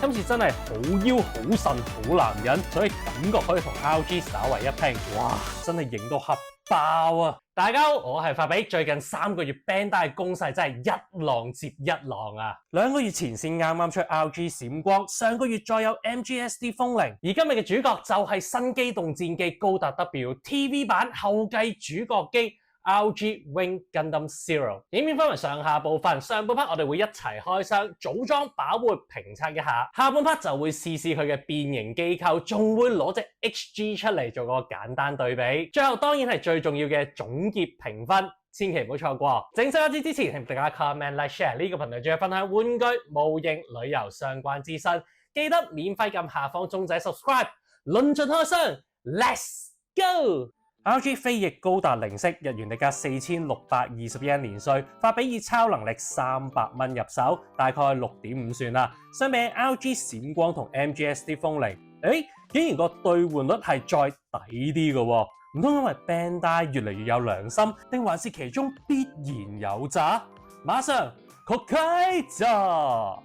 今次真係好腰好腎好男人，所以感覺可以同 RG 稍為一拼。哇，真係型到核爆啊！大家好，我係法比。最近3個月 Bandai 嘅攻勢真係一浪接一浪啊！2個月前先啱啱出 RG 閃光，上個月再有 MGSD 風鈴，而今日嘅主角就係新機動戰機高達 W TV 版後繼主角機。RG Wing Gundam Zero。影片分為上下部分，上半 part 我哋會一齊開箱組裝把會評測一下，下半 part 就會試試佢嘅變形機構，仲會攞隻 HG 出嚟做個簡單對比，最後當然係最重要嘅總結評分，千祈唔好錯過。整首 RG 之前，請大家 comment like share 呢個頻道，仲有分享玩具、模型、旅遊相關資訊，記得免費撳下方鐘仔 subscribe， 論盡開箱 ，Let's go！RG 飛翼高達零式，日元定價4621年稅，法比以超能力300蚊入手，大概6.5算啦。相比 RG 閃光同 MGSD 風鈴，竟然個兌換率係再抵啲嘅喎，唔通因為 Bandai 越嚟越有良心，定還是其中必然有詐？馬上開炸！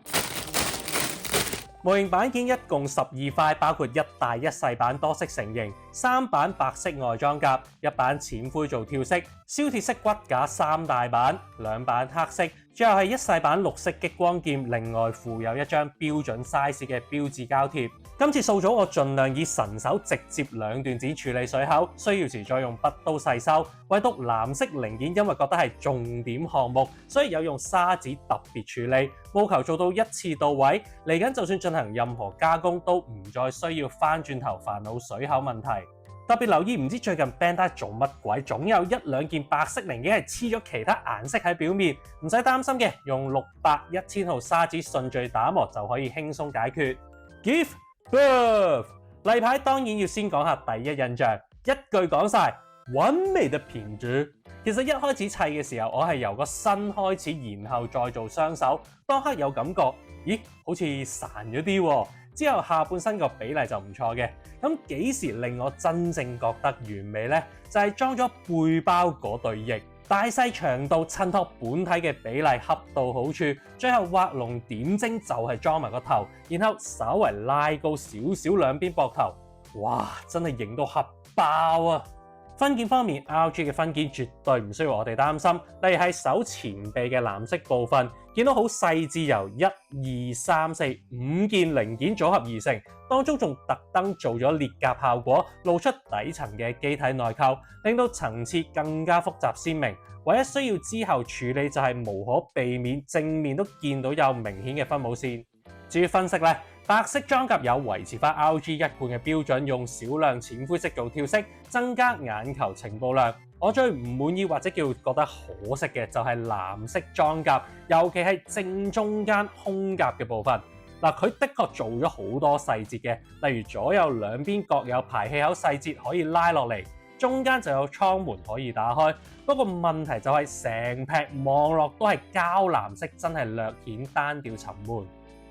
模型板件一共12塊，包括一大一細版多式成型，3版白色外裝甲，1版淺灰做跳色，燒鐵式骨架3大版，2版黑色，最後係一細版綠色激光劍，另外附有一張標準 size 嘅標誌膠貼。今次掃組我盡量以神手直接2段子處理水口，需要時再用筆刀細修。唯獨藍色零件因為覺得係重點項目，所以有用砂紙特別處理，務求做到一次到位。嚟緊就算進行任何加工都唔再需要翻轉頭煩惱水口問題。特別留意，唔知最近 Bandai 做乜鬼，總有1-2件白色零件係黐咗其他顏色喺表面，唔使擔心嘅，用600、1000號砂紙順序打磨就可以輕鬆解決。Give birth！ 例牌當然要先講下第一印象，一句講晒，完美的品質。其實一開始砌嘅時候，我係由個身開始，然後再做雙手，當刻有感覺，咦，好似孱咗啲喎。之後下半身個比例就唔錯嘅，咁幾時令我真正覺得完美呢？就係裝咗背包嗰對翼，大細長度襯托本體嘅比例恰到好處，最後畫龍點睛就係裝埋個頭，然後稍為拉高少少兩邊膊頭，哇！真係型到核爆啊！分件方面 ，RG 嘅分件絕對唔需要我哋擔心。例如係手前臂嘅藍色部分，見到好細緻，由1、2、3、4、5件零件組合而成，當中仲特登做咗裂夾效果，露出底層嘅機體內構，令到層次更加複雜鮮明。唯一需要之後處理就係無可避免正面都見到有明顯嘅分母線。至於分色呢，白色裝甲有維持翻 RG 一貫嘅標準，用少量淺灰色做跳色，增加眼球情報量。我最唔滿意或者叫覺得可惜嘅就係藍色裝甲，尤其係正中間胸甲嘅部分。佢的確做咗好多細節嘅，例如左右兩邊各有排氣口細節可以拉落嚟，中間就有艙門可以打開。不過問題就係成劈望落都係膠藍色，真係略顯單調沉悶。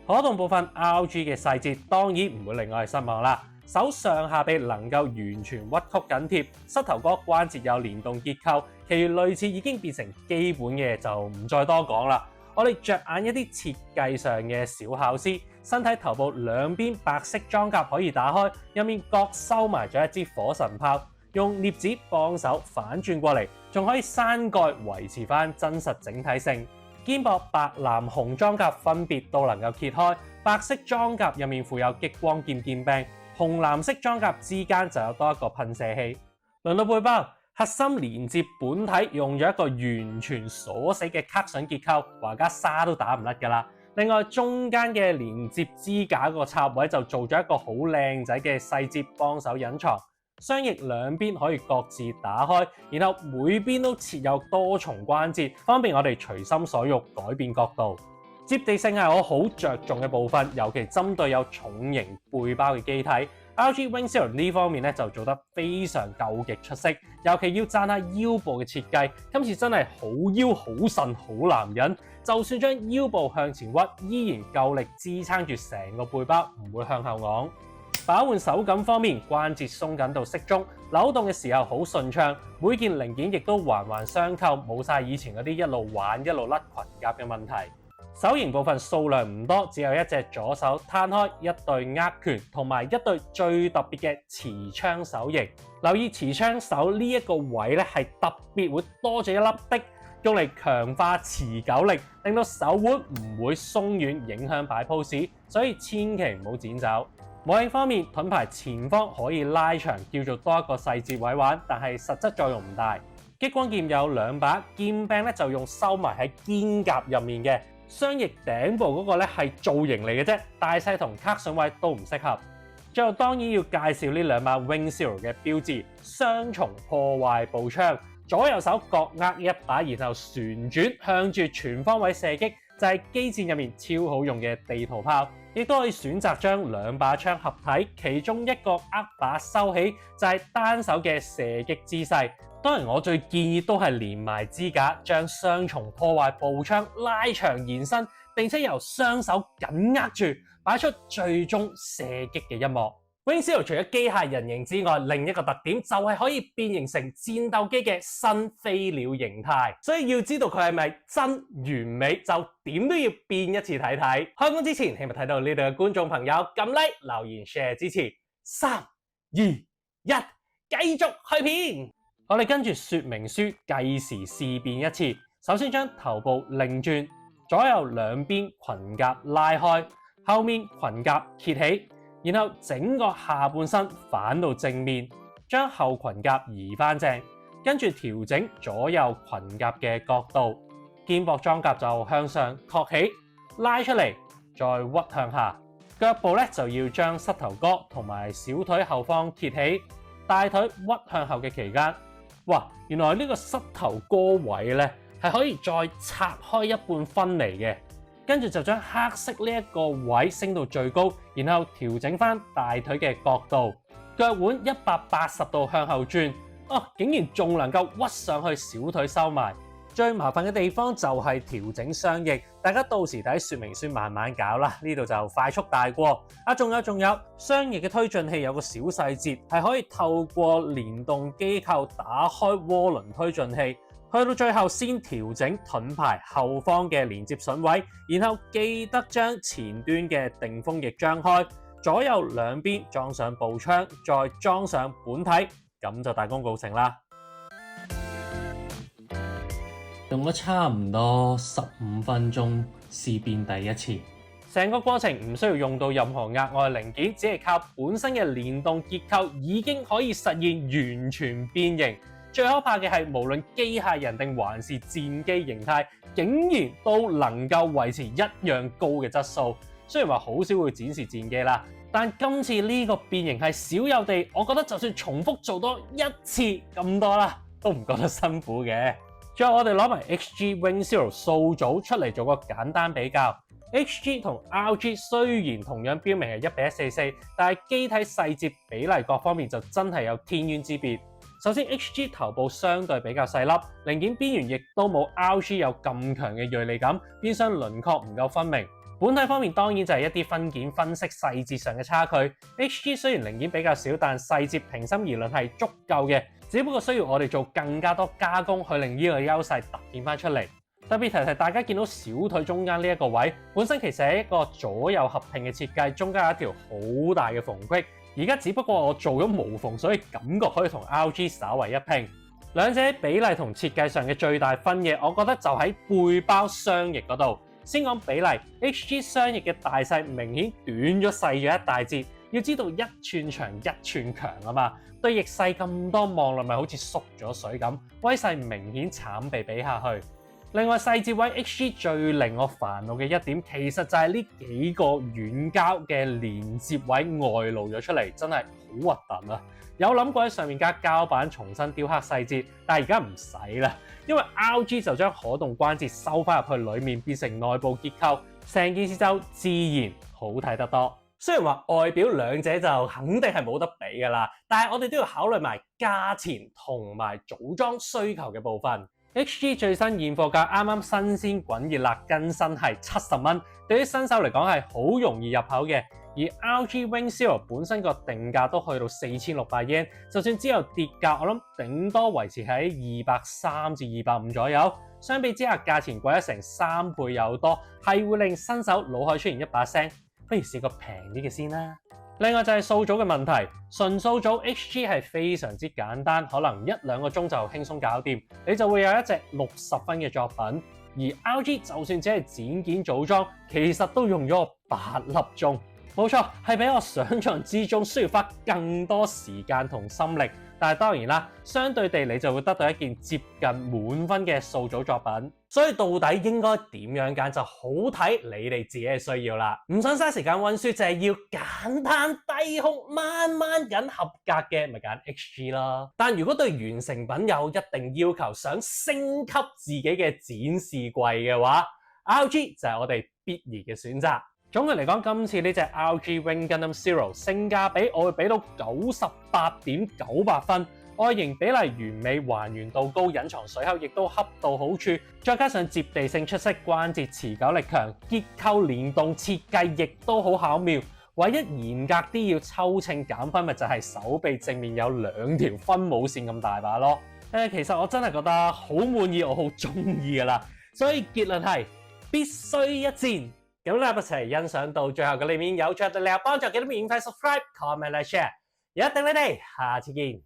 可動部分 RG 嘅細節當然唔會令我哋失望啦，手上下臂能夠完全屈曲緊貼，膝頭哥關節有連動結構，其餘類似已經變成基本嘅就唔再多講啦。我哋着眼一啲設計上嘅小巧思，身體頭部兩邊白色裝甲可以打開，入面各收埋咗一支火神炮，用鑷子幫手反轉過嚟，仲可以閂蓋維持翻真實整體性。肩膊白藍紅裝甲分別都能夠揭開，白色裝甲入面附有激光劍劍柄，紅藍色裝甲之間就有多一個噴射器。輪到背包，核心連接本體用咗一個完全鎖死嘅卡榫結構，話家沙都打唔甩㗎啦。另外中間嘅連接支架個插位就做咗一個好靚仔嘅細節幫手隱藏。雙翼兩邊可以各自打開，然後每邊都設有多重關節，方便我哋隨心所欲改變角度。接地性係我好着重嘅部分，尤其針對有重型背包嘅機體。RG Wing Zero 呢方面就做得非常夠極出色，尤其要讚下腰部嘅設計，今次真係好腰好腎好男人，就算將腰部向前屈，依然夠力支撐住成個背包，唔會向後昂。把玩手感方面，關節鬆緊度適中，扭動嘅時候好順暢，每件零件亦都環環相扣，冇晒以前嗰啲一路玩一路甩裙甲嘅問題。手型部分數量唔多，只有一隻左手攤開，一對握拳同埋一對最特別嘅持槍手型。留意持槍手呢一個位咧，係特別會多咗一粒的，用嚟強化持久力，令到手腕唔會鬆軟，影響擺 pose， 所以千祈唔好剪走。武器方面，盾牌前方可以拉長，叫做多一個細節位玩，但係實質作用唔大。激光劍有兩把，劍柄咧就用收埋喺肩胛入面嘅，雙翼頂部嗰個咧係造型嚟嘅啫，大細同卡榫位都唔適合。最後當然要介紹呢兩把 Wing Zero 嘅標誌，雙重破壞步槍，左右手各握一把，然後旋轉向住全方位射擊，就係機戰入面超好用嘅地圖炮。亦都可以選擇將兩把槍合體，其中一個握把收起，就係單手嘅射擊姿勢。當然我最建議都係連埋支架，將雙重破壞步槍拉長延伸，並且由雙手緊握住，擺出最終射擊嘅一幕。Wing Zero 除咗機械人形之外，另一個特點就係可以變形成戰鬥機嘅新飛鳥形態，所以要知道佢係咪真完美，就點都要變一次睇睇。開工之前，希望睇到呢度嘅觀眾朋友撳 like、留言、share 支持。3、2、1，繼續去片。我哋跟住說明書計時試變一次。首先將頭部擰轉，左右兩邊裙甲拉開，後面裙甲揭起。然後整個下半身反到正面，將後裙甲移翻正，跟住調整左右裙甲嘅角度，肩膊裝甲就向上托起，拉出嚟，再屈向下。腳部咧就要將膝頭哥同埋小腿後方揭起，大腿屈向後嘅期間，哇！原來呢個膝頭哥位咧係可以再拆開一半分離嘅。跟住就將黑色呢一個位升到最高，然後調整翻大腿嘅角度，腳腕180度向後轉，竟然仲能夠屈上去，小腿收埋。最麻煩嘅地方就係調整雙翼，大家到時睇說明書慢慢搞啦，呢度就快速帶過。仲有雙翼嘅推進器有個小細節，係可以透過連動機構打開渦輪推進器。去到最後先調整盾牌後方嘅連接榫位，然後記得將前端嘅定風翼張開，左右兩邊裝上步槍，再裝上本體，咁就大功告成啦。用咗差唔多15分鐘試變第一次，成個過程唔需要用到任何額外零件，只係靠本身嘅連動結構已經可以實現完全變形。最可怕嘅係，無論機械人定還是戰機形態，竟然都能夠維持一樣高嘅質素。雖然話好少會展示戰機啦，但今次呢個變形係少有地，我覺得就算重複做多一次咁多啦，都唔覺得辛苦嘅。最後我哋攞埋 XG Wing Zero 數組出嚟做個簡單比較。XG 同 RG 雖然同樣標明係1:144，但係機體細節比例各方面就真係有天淵之別。首先 ，HG 頭部相對比較細粒，零件邊緣亦都冇 RG 有咁強嘅銳利感，變相輪廓唔夠分明。本體方面當然就係一啲分件分析細節上嘅差距。HG 雖然零件比較少，但細節平心而論係足夠嘅，只不過需要我哋做更加多加工去令呢個優勢凸顯翻出嚟。特別提大家見到小腿中間呢一個位，本身其實係一個左右合拼嘅設計，中間有一條好大嘅縫隙。而家只不過我做咗無縫，所以感覺可以同 RG 稍為一拼。兩者比例同設計上嘅最大分野，我覺得就喺背包雙翼嗰度。先講比例 ，HG 雙翼嘅大細明顯短咗細咗一大截。要知道1寸長1寸強啊嘛，對翼細咁多，望落咪好似縮咗水咁，威勢明顯慘被比下去。另外細節位 HG 最令我煩惱嘅一點，其實就係呢幾個軟膠嘅連接位外露咗出嚟，真係好核突啊！有諗過喺上面加膠板重新雕刻細節，但係而家唔使啦，因為 RG 就將可動關節收翻入去裡面，變成內部結構，成件事就自然好睇得多。雖然話外表兩者就肯定係冇得比㗎啦，但係我哋都要考慮埋價錢同埋組裝需求嘅部分。HG 最新現貨價啱啱新鮮滾熱辣更新係70蚊，對於新手嚟講係好容易入口嘅。而 RG Wing Zero 本身個定價都去到4600 yen， 就算之後跌價，我諗頂多維持喺230至250左右。相比之下價錢貴咗成3倍有多，係會令新手腦海出現一把聲，不如試個平啲嘅先啦。另外就係數組嘅問題，純數組 HG 係非常之簡單，可能1-2個鐘就輕鬆搞掂，你就會有一隻60分嘅作品。而 RG 就算只係剪件組裝，其實都用咗我8粒鐘。冇錯，係比我想象之中需要花更多時間同心力。但係當然啦，相對地你就會得到一件接近滿分嘅數組作品。所以到底應該點樣揀就好睇你哋自己嘅需要啦。唔想嘥時間溫書，就係要簡單低空慢慢緊合格嘅，咪揀 HG 啦。但如果對完成品有一定要求，想升級自己嘅展示櫃嘅話，RG 就係我哋必然嘅選擇。總括嚟講，今次呢隻 RG Wing Gundam Zero 性價比我會俾到98.98分，外形比例完美，還原度高，隱藏水口亦都恰到好處，再加上接地性出色，關節持久力強，結構連動設計亦都好巧妙。唯一嚴格啲要抽秤減分咪就係手臂正面有2條分母線咁大把咯。其實我真係覺得好滿意，我好中意噶啦，所以結論係必須一戰。咁咧，一齊欣賞到最後嘅裏面有趣嘅力量幫助，記得免費 subscribe、comment、like、share，有一定你哋，下次見。